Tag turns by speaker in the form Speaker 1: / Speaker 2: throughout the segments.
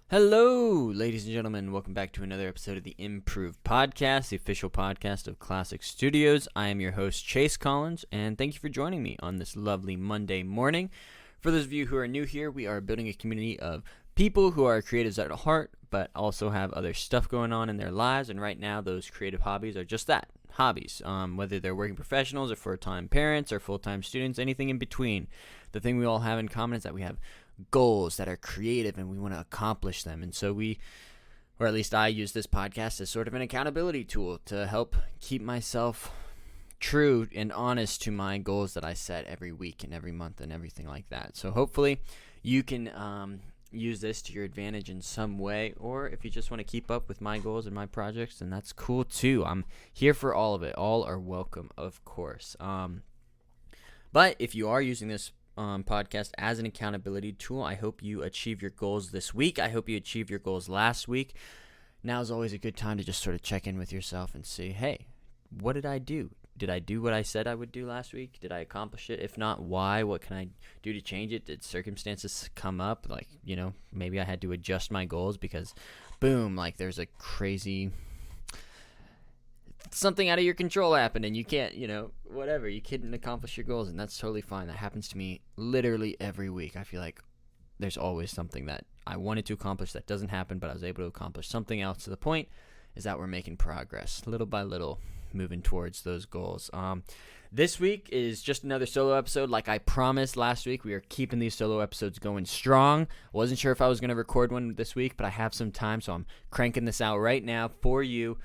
Speaker 1: Hello, ladies and gentlemen. Welcome back to another episode of the Improve Podcast, the official podcast of Classic Studios. I am your host, Chase Collins, and thank you for joining me on this lovely Monday morning. For those of you who are new here, we are building a community of people who are creatives at heart, but also have other stuff going on in their lives, and right now those creative hobbies are just that, hobbies. Whether they're working professionals or full-time parents or full-time students, anything in between. The thing we all have in common is that we have goals that are creative and we want to accomplish them. And so or at least I use this podcast as sort of an accountability tool to help keep myself true and honest to my goals that I set every week and every month and everything like that. So hopefully you can use this to your advantage in some way, or if you just want to keep up with my goals and my projects, then that's cool too. I'm here for all of it. All are welcome, of course. But if you are using this podcast as an accountability tool, I hope you achieve your goals this week. I hope you achieved your goals last week. Now is always a good time to just sort of check in with yourself and see, hey, what did I do? Did I do what I said I would do last week? Did I accomplish it? If not, why? What can I do to change it? Did circumstances come up? Like, maybe I had to adjust my goals because, boom, like there's a crazy something out of your control happened and you can't, whatever, you couldn't accomplish your goals, and that's totally fine. That happens to me literally every week. I feel like there's always something that I wanted to accomplish that doesn't happen, but I was able to accomplish something else. To the point is that we're making progress little by little, moving towards those goals. This week is just another solo episode. Like I promised last week, we are keeping these solo episodes going strong. Wasn't sure if I was going to record one this week, but I have some time, so I'm cranking this out right now for you.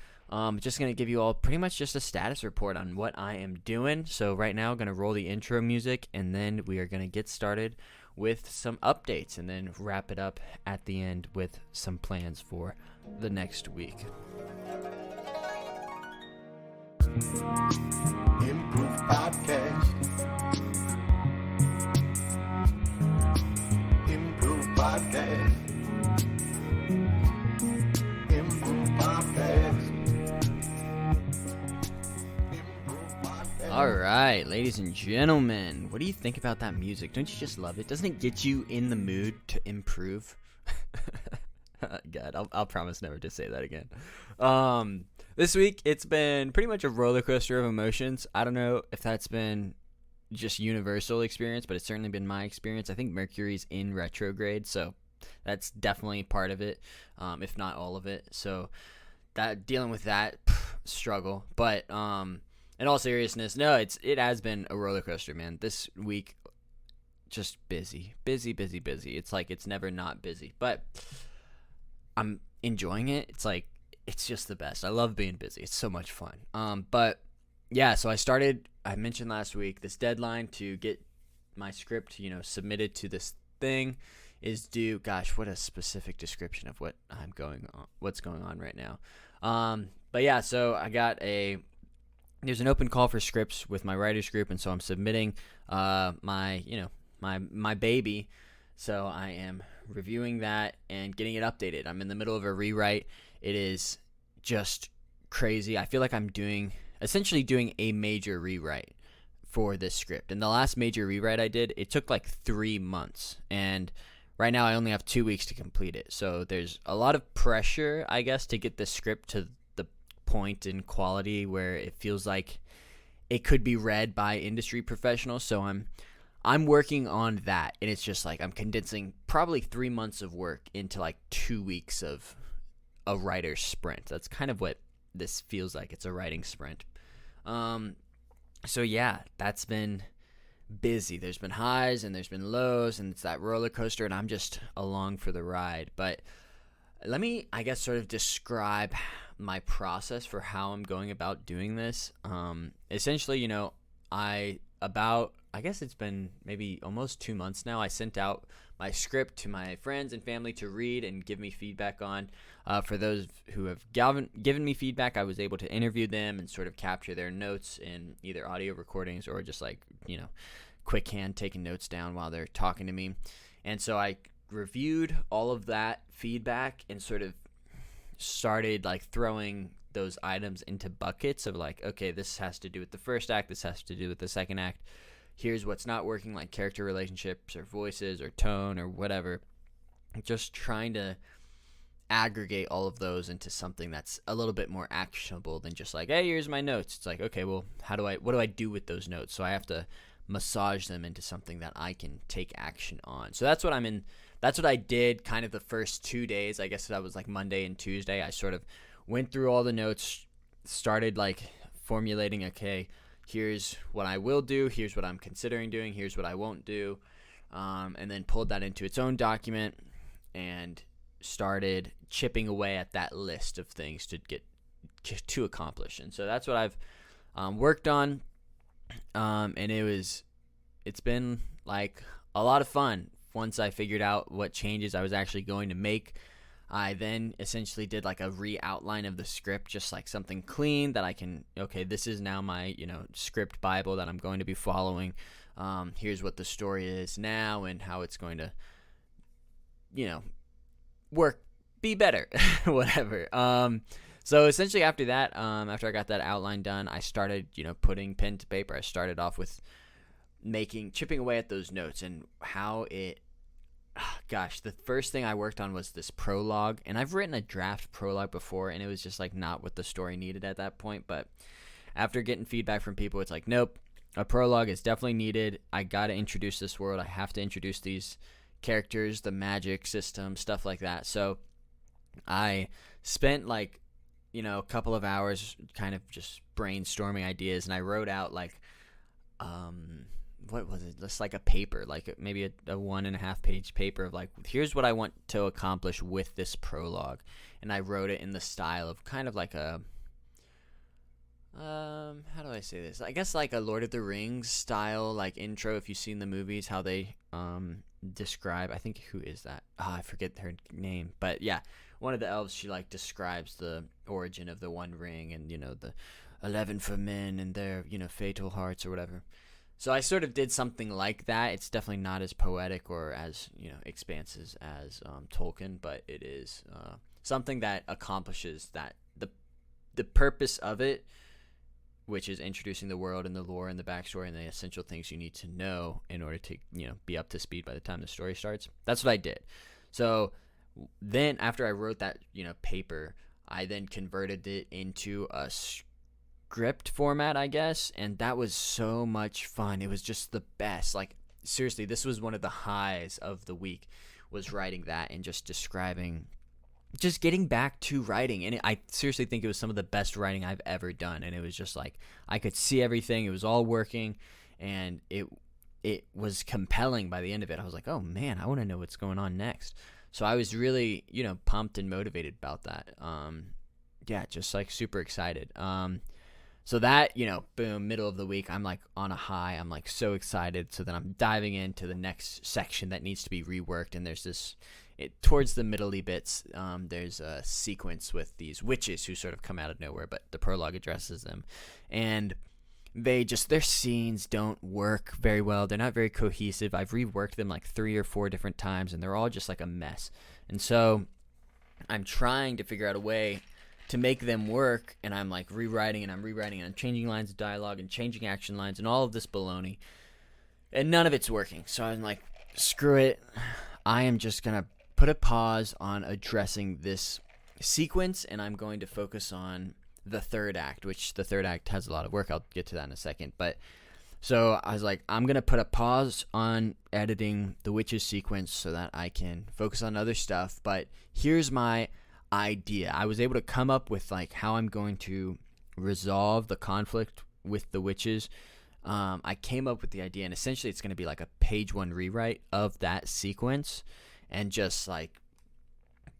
Speaker 1: Just going to give you all pretty much just a status report on what I am doing. So right now, I'm going to roll the intro music, and then we are going to get started with some updates, and then wrap it up at the end with some plans for the next week.
Speaker 2: Improve Podcast. Improve Podcast. Improve Podcast.
Speaker 1: All right, ladies and gentlemen, what do you think about that music? Don't you just love it? Doesn't it get you in the mood to improve? God, I'll promise never to say that again. This week, it's been pretty much a roller coaster of emotions. I don't know if that's been just universal experience, but it's certainly been my experience. I think Mercury's in retrograde, so that's definitely part of it, if not all of it. So dealing with that struggle, but in all seriousness, no, it has been a roller coaster, man. This week, just busy. It's like it's never not busy, but I'm enjoying it. It's like it's just the best. I love being busy. It's so much fun. But yeah, so I mentioned last week, this deadline to get my script, submitted to this thing is due. Gosh, what a specific description of what's going on right now. But yeah, so there's an open call for scripts with my writers group, and so I'm submitting my baby. So I am reviewing that and getting it updated. I'm in the middle of a rewrite. It is just crazy. I feel like I'm essentially doing a major rewrite for this script. And the last major rewrite I did, it took like 3 months. And right now I only have 2 weeks to complete it. So there's a lot of pressure, I guess, to get the script to the point in quality where it feels like it could be read by industry professionals. So I'm working on that, and it's just like I'm condensing probably 3 months of work into like 2 weeks of a writer's sprint. That's kind of what this feels like. It's a writing sprint. So yeah, that's been busy. There's been highs and there's been lows, and it's that roller coaster, and I'm just along for the ride. But let me, I guess, sort of describe my process for how I'm going about doing this. Essentially, I guess it's been maybe almost 2 months now. I sent out my script to my friends and family to read and give me feedback on. For those who have given me feedback, I was able to interview them and sort of capture their notes in either audio recordings or just quick hand taking notes down while they're talking to me. And so I reviewed all of that feedback and sort of started throwing those items into buckets of okay, this has to do with the first act, this has to do with the second act. Here's what's not working, like character relationships or voices or tone or whatever. Just trying to aggregate all of those into something that's a little bit more actionable than just like, hey, here's my notes. It's like, okay, well, what do I do with those notes? So I have to massage them into something that I can take action on. So that's what I did kind of the first 2 days. I guess that was like Monday and Tuesday. I sort of went through all the notes, started like formulating, okay, here's what I will do, here's what I'm considering doing, here's what I won't do, and then pulled that into its own document and started chipping away at that list of things to accomplish. And so that's what I've worked on, and it's been like a lot of fun. Once I figured out what changes I was actually going to make, I then essentially did like a re-outline of the script, just like something clean that I can, okay, this is now my, script Bible that I'm going to be following. Here's what the story is now and how it's going to, work, be better, whatever. So essentially after that, after I got that outline done, I started, putting pen to paper. I started off with chipping away at those notes and how the first thing I worked on was this prologue, and I've written a draft prologue before, and it was just like not what the story needed at that point. But after getting feedback from people, it's like, nope, a prologue is definitely needed. I got to introduce this world. I have to introduce these characters, the magic system, stuff like that. So I spent like, a couple of hours kind of just brainstorming ideas, and I wrote out like, what was it? Just like a paper, like maybe a 1.5 page paper of like, here's what I want to accomplish with this prologue. And I wrote it in the style of kind of like a, how do I say this? I guess like a Lord of the Rings style, like intro. If you've seen the movies, how they describe, I think, who is that? I forget her name, but yeah, one of the elves, she like describes the origin of the One Ring and, the 11 for men and their, fatal hearts or whatever. So I sort of did something like that. It's definitely not as poetic or as, expansive as Tolkien, but it is something that accomplishes that the purpose of it, which is introducing the world and the lore and the backstory and the essential things you need to know in order to, be up to speed by the time the story starts. That's what I did. So then after I wrote that, paper, I then converted it into a script format, I guess, and that was so much fun. It was just the best. Like, seriously, this was one of the highs of the week, was writing that and just getting back to writing. And I seriously think it was some of the best writing I've ever done. And it was just like, I could see everything. It was all working, and it was compelling by the end of it. I was like, oh man, I want to know what's going on next. So I was really, pumped and motivated about that. Just like super excited. So that, boom, middle of the week, I'm like on a high. I'm like so excited. So then I'm diving into the next section that needs to be reworked. And there's towards the middle-y bits, there's a sequence with these witches who sort of come out of nowhere, but the prologue addresses them. And their scenes don't work very well. They're not very cohesive. I've reworked them like 3 or 4 different times, and they're all just like a mess. And so I'm trying to figure out a way to make them work, and I'm like rewriting and I'm changing lines of dialogue and changing action lines and all of this baloney, and none of it's working. So I'm like, screw it, I am just gonna put a pause on addressing this sequence, and I'm going to focus on the third act, which the third act has a lot of work. I'll get to that in a second. But so I was like, I'm gonna put a pause on editing the witches sequence so that I can focus on other stuff. But here's my idea. I was able to come up with like how I'm going to resolve the conflict with the witches. I came up with the idea, and essentially it's going to be like a page 1 rewrite of that sequence, and just like,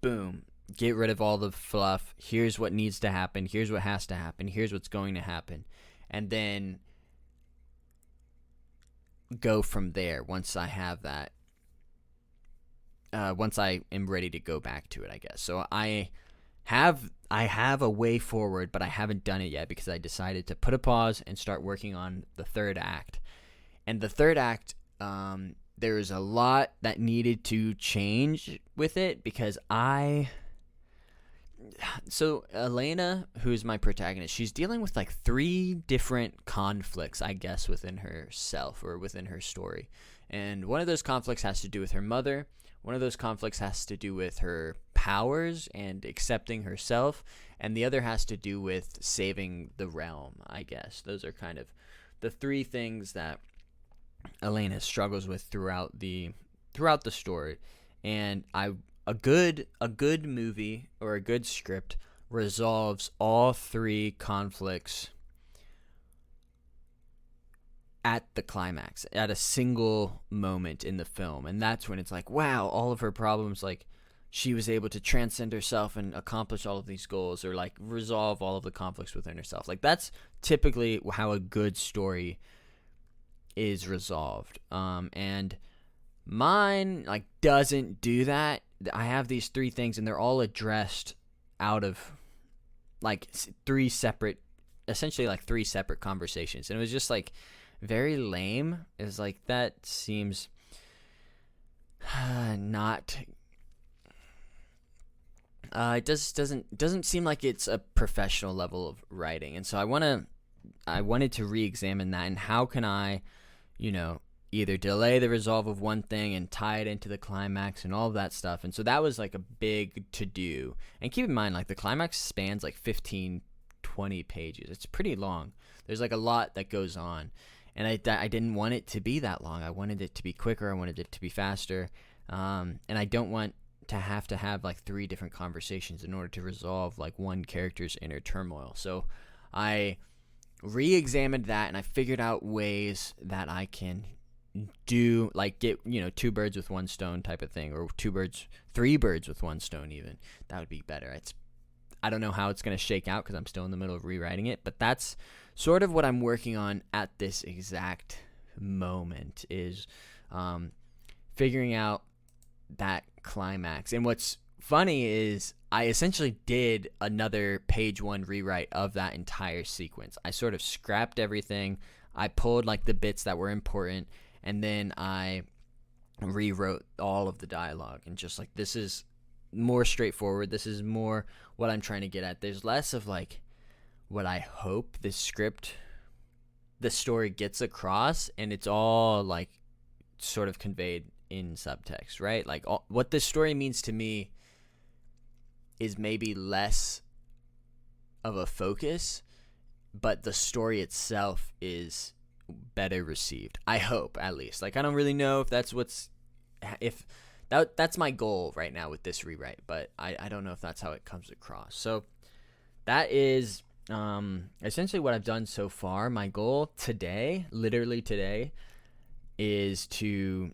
Speaker 1: boom, get rid of all the fluff. Here's what needs to happen. Here's what has to happen. Here's what's going to happen. And then go from there once I have that. Once I am ready to go back to it, I guess. So I have a way forward, but I haven't done it yet because I decided to put a pause and start working on the third act. And the third act, there is a lot that needed to change with it because so Elena, who's my protagonist, she's dealing with like 3 different conflicts, I guess, within herself or within her story. And one of those conflicts has to do with her mother. One of those conflicts has to do with her powers and accepting herself, and the other has to do with saving the realm, I guess. Those are kind of the three things that Elena struggles with throughout the story. And a good movie or a good script resolves all three conflicts at the climax, at a single moment in the film. And that's when it's like, wow, all of her problems, like, she was able to transcend herself and accomplish all of these goals, or like resolve all of the conflicts within herself. Like, that's typically how a good story is resolved. And mine, like, doesn't do that. I have these three things, and they're all addressed out of like essentially three separate conversations. And it was just like very lame. It was like, that seems not. It doesn't seem like it's a professional level of writing, and so I wanted to re-examine that, and how can I, either delay the resolve of one thing and tie it into the climax and all of that stuff. And so that was like a big to do. And keep in mind, like, the climax spans like 15, 20 pages. It's pretty long. There's like a lot that goes on, and I didn't want it to be that long. I wanted it to be quicker. I wanted it to be faster, and I don't want to have like three different conversations in order to resolve like one character's inner turmoil. So I re-examined that, and I figured out ways that I can do, like, get, two birds with one stone type of thing, or three birds with one stone even. That would be better. I don't know how it's going to shake out because I'm still in the middle of rewriting it, but that's sort of what I'm working on at this exact moment, is figuring out that climax. And what's funny is I essentially did another page one rewrite of that entire sequence. I sort of scrapped everything. I pulled like the bits that were important, and then I rewrote all of the dialogue, and just like, this is more straightforward. This is more what I'm trying to get at. There's less of like what I hope the story gets across, and it's all like sort of conveyed in subtext, right? Like, what this story means to me is maybe less of a focus, but the story itself is better received. I hope, at least. Like, I don't really know if that's that's my goal right now with this rewrite, but I don't know if that's how it comes across. So that is essentially what I've done so far. My goal today, literally today, is to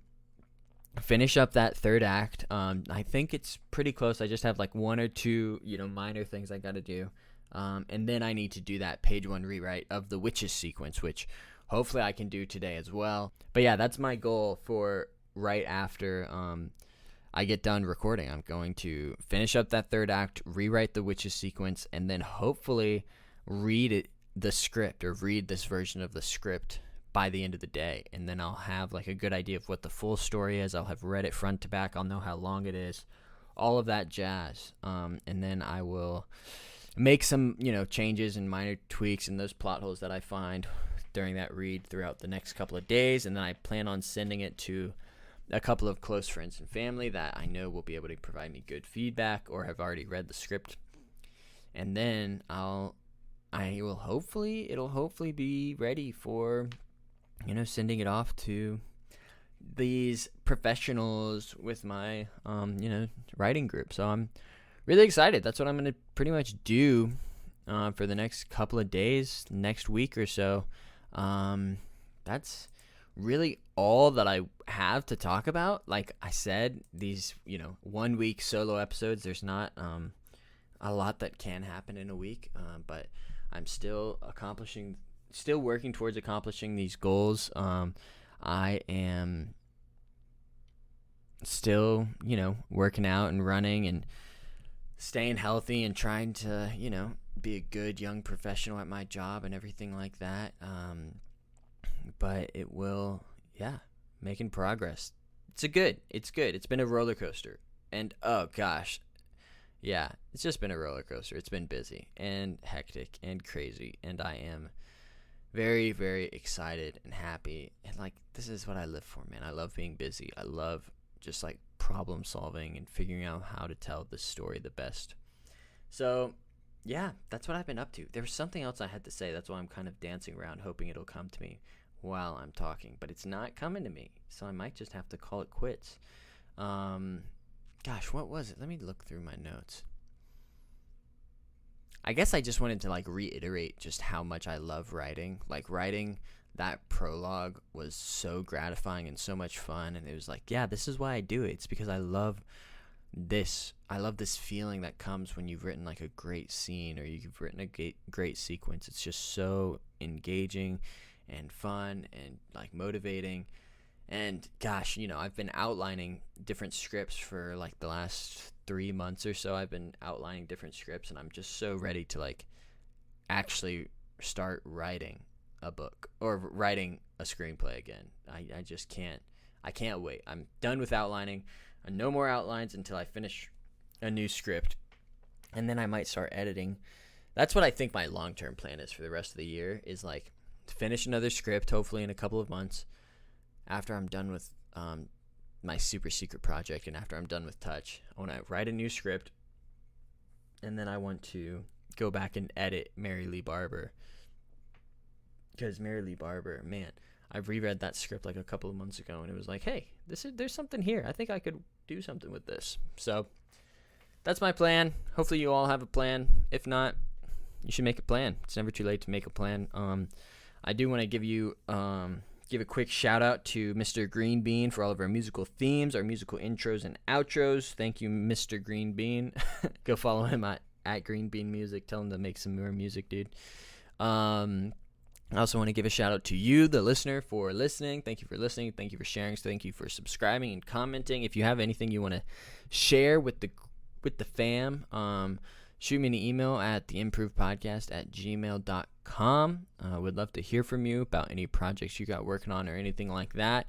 Speaker 1: finish up that third act. I think it's pretty close. I just have like one or two, minor things I got to do. And then I need to do that page one rewrite of the witches sequence, which hopefully I can do today as well. But yeah, that's my goal for right after I get done recording. I'm going to finish up that third act, rewrite the witches sequence, and then hopefully read the script, or read this version of the script by the end of the day. And then I'll have like a good idea of what the full story is. I'll have read it front to back. I'll know how long it is, all of that jazz. And then I will make some, changes and minor tweaks in those plot holes that I find during that read throughout the next couple of days. And then I plan on sending it to a couple of close friends and family that I know will be able to provide me good feedback or have already read the script. And then it'll hopefully be ready for, sending it off to these professionals with my, writing group. So I'm really excited. That's what I'm going to pretty much do for the next couple of days, next week or so. That's really all that I have to talk about. Like I said, these, 1 week solo episodes, there's not a lot that can happen in a week, but I'm still working towards accomplishing these goals. I am still, working out and running and staying healthy and trying to, be a good young professional at my job and everything like that. But it will, making progress. It's good. It's been a roller coaster. And oh gosh, yeah, it's just been a roller coaster. It's been busy and hectic and crazy. And I am very, very excited and happy. And like, this is what I live for, man. I love being busy. I love just like problem solving and figuring out how to tell the story the best. So yeah, that's what I've been up to. There was something else I had to say. That's why I'm kind of dancing around, hoping it'll come to me while I'm talking, but it's not coming to me. So I might just have to call it quits. Gosh, what was it? Let me look through my notes. I guess I just wanted to like reiterate just how much I love writing. Like writing that prologue was so gratifying and so much fun, and it was like, yeah, this is why I do it. It's because I love this. I love this feeling that comes when you've written like a great scene or you've written a great sequence. It's just so engaging and fun and like motivating. And gosh, you know, I've been outlining different scripts for like the last 3 months or so. I've been outlining different scripts, and I'm just so ready to like actually start writing a book or writing a screenplay again. I just can't. I can't wait. I'm done with outlining. No more outlines until I finish a new script, and then I might start editing. That's what I think my long-term plan is for the rest of the year, is like to finish another script, hopefully in a couple of months, after I'm done with my super secret project, and after I'm done with Touch. I want to write a new script, and then I want to go back and edit Mary Lee Barber, because Mary Lee Barber, man, I've reread that script like a couple of months ago, and it was like, hey, there's something here. I think I could do something with this. So that's my plan. Hopefully you all have a plan. If not, you should make a plan. It's never too late to make a plan. I do want to give a quick shout out to Mr. Green Bean for all of our musical themes, our musical intros and outros. Thank you, Mr. Green Bean. Go follow him at Green Bean Music. Tell him to make some more music, dude. I also want to give a shout out to you, the listener, for listening. Thank you for listening. Thank you for sharing. Thank you for subscribing and commenting. If you have anything you want to share with the fam, shoot me an email at theimprovedpodcast@gmail.com. Would love to hear from you about any projects you got working on or anything like that.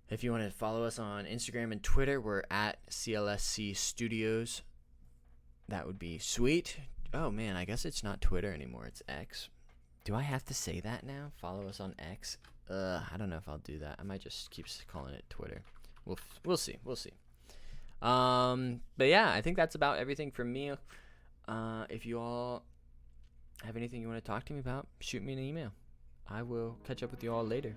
Speaker 1: If you want to follow us on Instagram and Twitter, we're at CLSC Studios. That would be sweet. Oh, man, I guess it's not Twitter anymore. It's X. Do I have to say that now? Follow us on X? I don't know if I'll do that. I might just keep calling it Twitter. We'll see. We'll see. But yeah, I think that's about everything from me. If you all have anything you want to talk to me about, shoot me an email. I will catch up with you all later,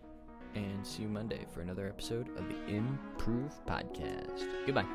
Speaker 1: and see you Monday for another episode of the Improve Podcast. Goodbye.